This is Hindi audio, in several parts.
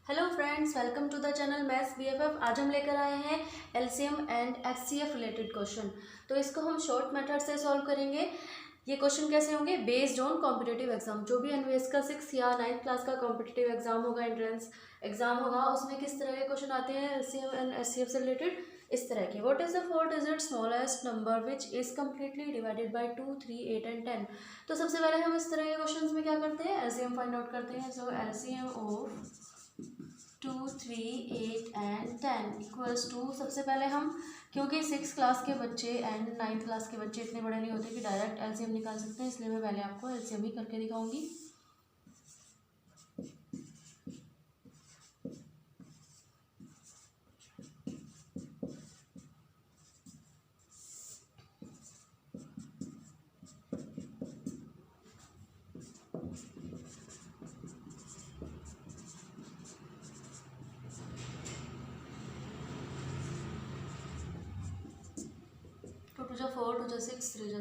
Hello friends, welcome to the channel maths BFF. आज हम लेकर आए हैं LCM and HCF related question. तो इसको हम शॉर्ट मेथड से सॉल्व करेंगे। ये क्वेश्चन कैसे होंगे? Based on competitive exam. जो भी एनवीएस का 6 या 9th क्लास का कॉम्पिटिटिव एग्जाम होगा, एंट्रेंस एग्जाम होगा, उसमें किस तरह के क्वेश्चन आते हैं एलसीएम एंड एचसीएफ से रिलेटेड, इस तरह के। What is the 4 digit smallest number which is completely divided by 2, 3, 8 and 10। तो सबसे पहले हम इस तरह के क्वेश्चन में क्या करते हैं, एलसीएम फाइंड आउट करते हैं। So LCM of 2, 3, 8 and 10 equals to, सबसे पहले हम, क्योंकि 6 क्लास के बच्चे एंड 9th क्लास के बच्चे इतने बड़े नहीं होते कि डायरेक्ट एलसीएम निकाल सकते हैं, इसलिए मैं पहले आपको एलसीएम ही करके दिखाऊंगी। टू टू जा 4, 2 जा 6, 3 जा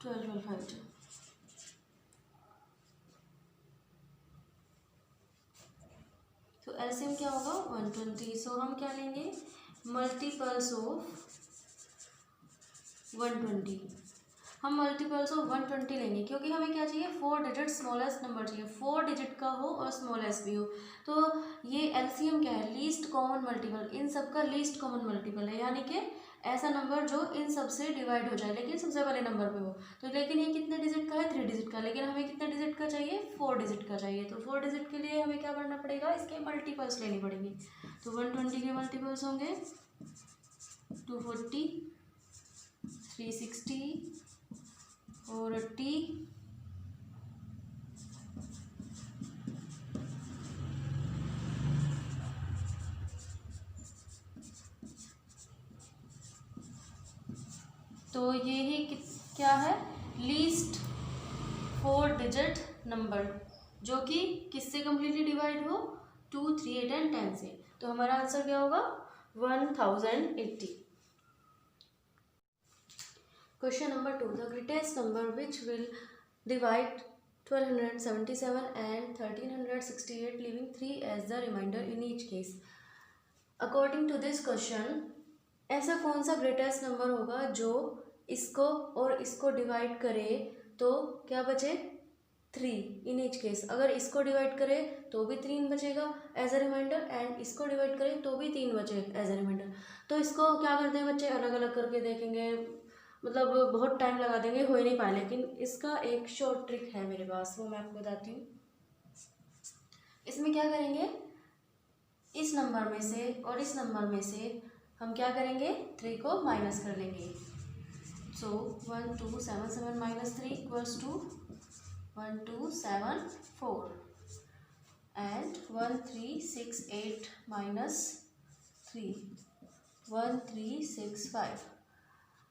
12, 12 5 जा। तो एलसीएम क्या होगा? 120। सो हम क्या लेंगे? Multiples of 120। हम मल्टीपल्स ऑफ 120 लेंगे, क्योंकि हमें क्या चाहिए? 4 डिजिट स्मॉलेस्ट नंबर चाहिए, 4 डिजिट का हो और स्मॉलेस्ट भी हो। तो ये एलसीएम क्या है? Least common multiple. इन सब का लीस्ट कॉमन मल्टीपल है, यानी कि ऐसा नंबर जो इन सब से डिवाइड हो जाए लेकिन सबसे पहले नंबर पे हो। तो लेकिन ये कितने डिजिट का है? 3 डिजिट का। लेकिन हमें कितने डिजिट का चाहिए? 4 डिजिट का चाहिए। तो 4 डिजिट के लिए हमें क्या करना पड़ेगा? इसके मल्टीपल्स लेनी पड़ेंगे। तो 120 के मल्टीपल्स होंगे 240, 360, 480, तो ये ही क्या है? लीस्ट 4 डिजिट नंबर, जो कि किससे कम्प्लीटली डिवाइड हो? 2, 3, 8 एंड 10 से। तो हमारा आंसर क्या होगा? 1080। Question number 2, the greatest number which will divide 1277 and 1368 leaving 3 as the remainder in each case. According to this question, ऐसा कौन सा ग्रेटेस्ट नंबर होगा जो इसको और इसको डिवाइड करे तो क्या बचे? 3 इन ईच केस। अगर इसको डिवाइड करे तो भी 3 बचेगा एज अ रिमाइंडर, एंड इसको डिवाइड करे तो भी 3 बचे एज अ रिमाइंडर। तो इसको क्या करते हैं बच्चे? अलग अलग करके देखेंगे, मतलब बहुत टाइम लगा देंगे, हो ही नहीं पाए। लेकिन इसका एक शॉर्ट ट्रिक है मेरे पास, वो मैं आपको बताती हूँ। इसमें क्या करेंगे? इस नंबर में से और इस नंबर में से हम क्या करेंगे? 3 को माइनस कर लेंगे। So 1277 minus 3 equals to 1274 and 1368 minus 3 1365।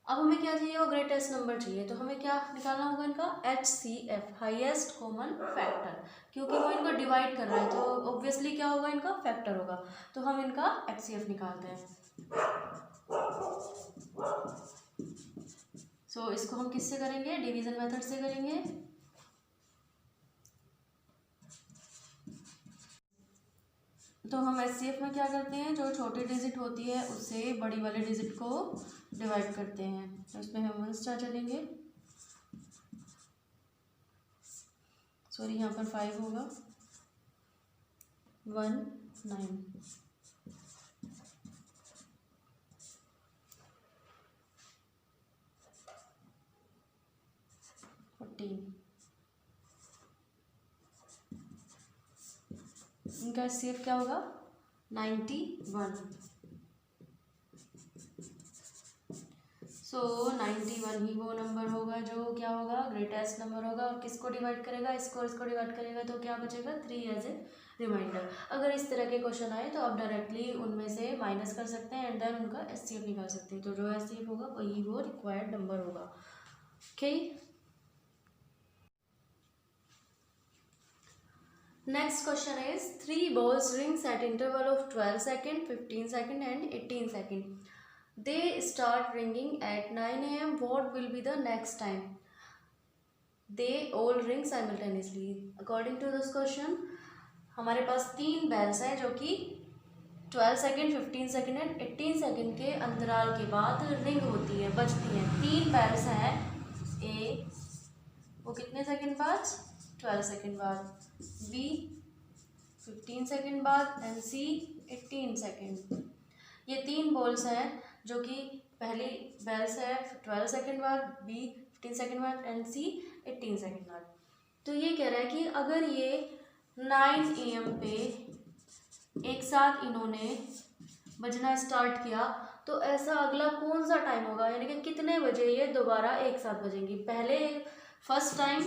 अब हमें क्या चाहिए? वो ग्रेटेस्ट नंबर चाहिए। तो हमें क्या निकालना होगा? इनका HCF, हाईएस्ट कॉमन फैक्टर, क्योंकि वो इनको डिवाइड कर रहा है तो ऑब्वियसली क्या होगा? इनका फैक्टर होगा। तो हम इनका HCF निकालते हैं। सो इसको हम किससे करेंगे? डिवीजन मेथड से करेंगे। तो हम HCF में क्या करते हैं? जो छोटी डिजिट होती है उससे बड़ी वाले डिजिट को डिवाइड करते हैं। तो इसमें हम 1 स्टार चलेंगे, सॉरी यहाँ पर 5 होगा, 1 9 14। इनका HCF क्या होगा? 91। सो 91 ही वो नंबर होगा जो क्या होगा? ग्रेटेस्ट नंबर होगा। और किसको डिवाइड करेगा? इसको और इसको डिवाइड करेगा तो क्या बचेगा? 3 एज ए रिमाइंडर। अगर इस तरह के क्वेश्चन आए तो आप डायरेक्टली उनमें से माइनस कर सकते हैं एंड देन उनका HCF निकाल सकते हैं। तो जो HCF होगा वही वो रिक्वायर्ड नंबर होगा। Okay, next question is 3 balls rings at interval of 12 seconds, 15 seconds and 18 seconds. They start ringing at 9 a.m. What will be the next time? They all ring simultaneously. According to this question, हमारे पास 3 बेल्स हैं जो कि 12 सेकेंड, 15 सेकेंड एंड 18 सेकेंड के अंतराल के बाद रिंग होती है, बजती हैं। 3 बेल्स हैं, ए वो कितने सेकेंड बाद, 12 सेकेंड बाद, बी 15 सेकेंड बाद एंड सी 18 सेकेंड। ये 3 बॉल्स हैं जो कि पहली बेल्स है 12 सेकेंड बाद, बी 15 सेकेंड बाद एंड सी 18 सेकेंड बाद। तो ये कह रहा है कि अगर ये 9 AM पे एक साथ इन्होंने बजना स्टार्ट किया तो ऐसा अगला कौन सा टाइम होगा, यानी कि कितने बजे ये दोबारा एक साथ बजेंगी। पहले फर्स्ट टाइम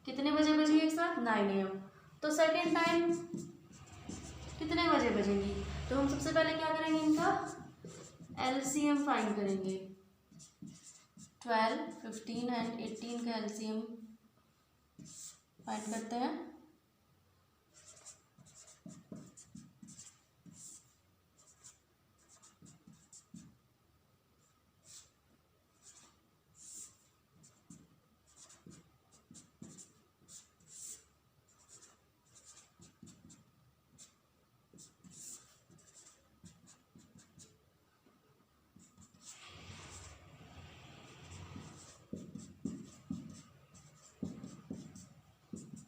कितने बजे बजेगी एक साथ, 9 AM। तो सेकेंड टाइम कितने बजे बजेंगी। तो हम सबसे पहले क्या करेंगे, इनका LCM फाइंड करेंगे। 12, 15 एंड 18 का LCM फाइंड करते हैं।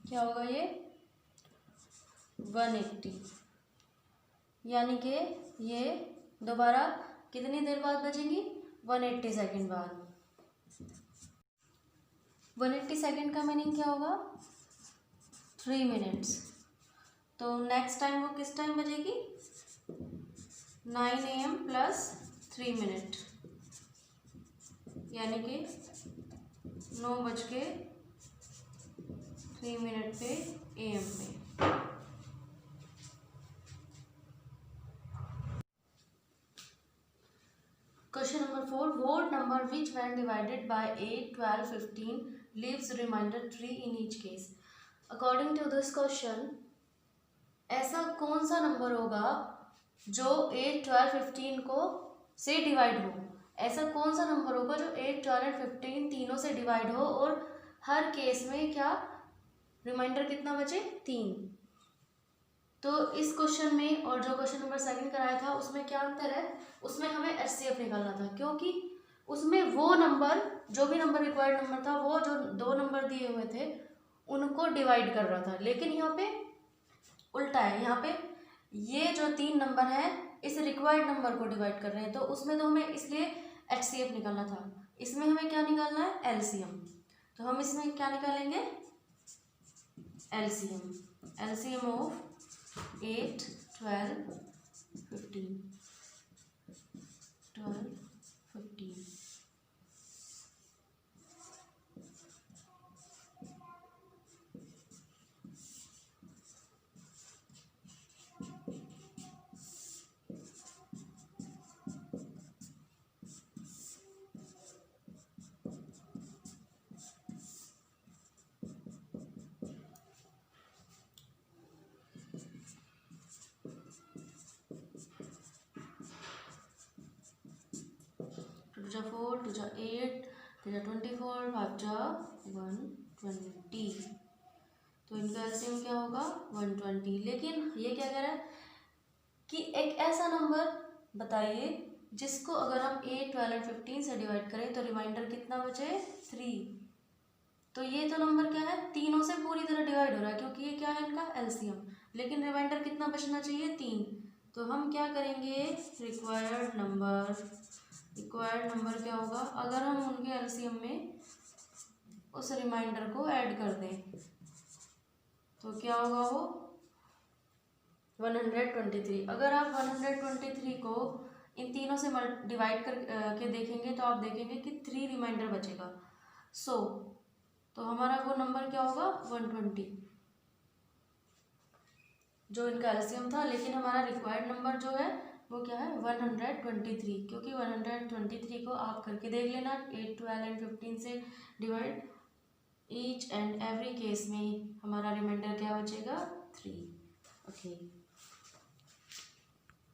क्या होगा ये 180, यानी कि ये दोबारा कितनी देर बाद बजेंगी, 180 सेकेंड बाद। 180 सेकेंड का मीनिंग क्या होगा, 3 मिनट्स। तो नेक्स्ट टाइम वो किस टाइम बजेगी, 9 AM प्लस 3 मिनट, यानी कि 9:03 पे AM पे। Question number 4. What number which when divided by 8, 12, 15 leaves remainder 3 in each case? According to this question, ऐसा कौन सा नंबर होगा जो 8, 12, 15 को से डिवाइड हो। ऐसा कौन सा नंबर होगा जो 8, 12 एंड 15 तीनों से डिवाइड हो और हर केस में क्या रिमाइंडर कितना बचे, 3। तो इस क्वेश्चन में और जो क्वेश्चन नंबर 2 कराया था उसमें क्या अंतर है, उसमें हमें HCF निकालना था, क्योंकि उसमें वो नंबर जो भी नंबर रिक्वायर्ड नंबर था वो जो 2 नंबर दिए हुए थे उनको डिवाइड कर रहा था। लेकिन यहाँ पे उल्टा है, यहाँ पे ये जो 3 नंबर है इस रिक्वायर्ड नंबर को डिवाइड कर रहे हैं। तो उसमें तो हमें इसलिए HCF निकालना था, इसमें हमें क्या निकालना है, LCM। तो हम इसमें क्या निकालेंगे, LCM ऑफ 8, 12, 15, 12, 15। टू जा 4, 2 जा 8, 3 जा 24, 5 जा 120। तो इनका एलसीएम क्या होगा, 120। लेकिन ये क्या कह रहा है कि एक ऐसा नंबर बताइए जिसको अगर हम 8, 12 और 15 से डिवाइड करें तो रिमाइंडर कितना बचे, 3। तो ये तो नंबर क्या है, तीनों से पूरी तरह डिवाइड हो रहा है क्योंकि ये क्या है इनका एलसीएम। लेकिन रिमाइंडर कितना बचना चाहिए, 3। तो हम क्या करेंगे, रिक्वायर्ड नंबर क्या होगा, अगर हम उनके एलसीएम में उस रिमाइंडर को ऐड कर दें तो क्या होगा वो 123। अगर आप 123 को इन तीनों से डिवाइड कर के देखेंगे तो आप देखेंगे कि 3 रिमाइंडर बचेगा। तो हमारा वो नंबर क्या होगा, 120 जो इनका एलसीएम था। लेकिन हमारा रिक्वायर्ड नंबर जो है वो क्या है, 123, क्योंकि 123 को आप करके देख लेना 8, 12 एंड 15 से divide, each and every case में हमारा रिमाइंडर क्या बचेगा, 3। ओके।